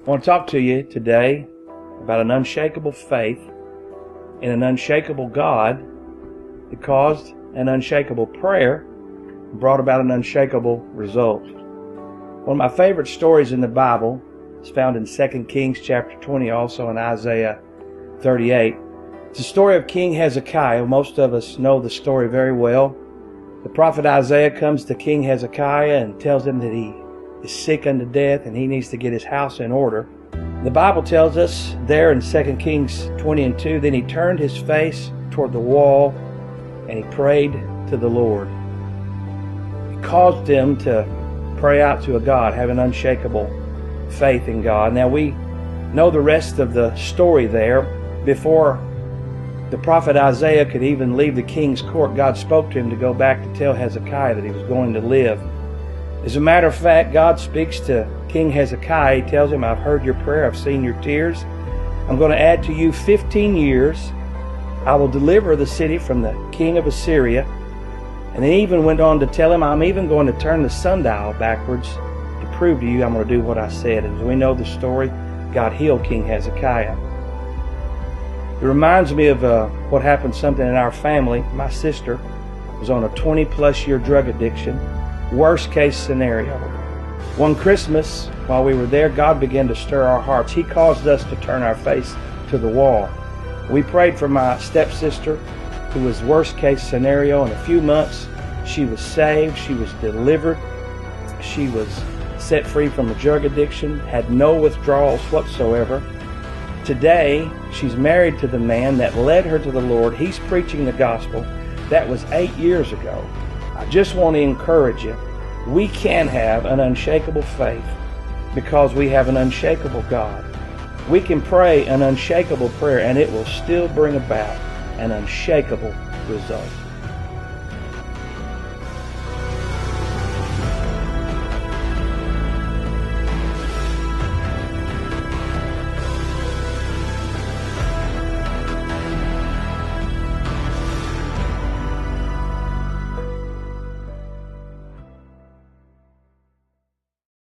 I want to talk to you today about an unshakable faith in an unshakable God that caused an unshakable prayer and brought about an unshakable result. One of my favorite stories in the Bible is found in 2 Kings chapter 20, also in Isaiah 38. It's the story of King Hezekiah. Most of us know the story very well. The prophet Isaiah comes to King Hezekiah and tells him that he is sick unto death and he needs to get his house in order. The Bible tells us there in 2 Kings 20 and 2, then he turned his face toward the wall and he prayed to the Lord. It caused him to pray out to a God, have an unshakable faith in God. Now we know the rest of the story there. Before the prophet Isaiah could even leave the king's court, God spoke to him to go back to tell Hezekiah that he was going to live. As a matter of fact, God speaks to King Hezekiah. He tells him, I've heard your prayer, I've seen your tears. I'm going to add to you 15 years. I will deliver the city from the king of Assyria. And then he even went on to tell him, I'm even going to turn the sundial backwards to prove to you I'm going to do what I said. And as we know the story, God healed King Hezekiah. It reminds me of what happened something in our family. My sister was on a 20-plus year drug addiction. Worst case scenario. One Christmas, while we were there, God began to stir our hearts. He caused us to turn our face to the wall. We prayed for my stepsister, who was worst case scenario. In a few months, she was saved. She was delivered. She was set free from a drug addiction, had no withdrawals whatsoever. Today, she's married to the man that led her to the Lord. He's preaching the gospel. That was 8 years ago. I just want to encourage you. We can have an unshakable faith because we have an unshakable God. We can pray an unshakable prayer and it will still bring about an unshakable result.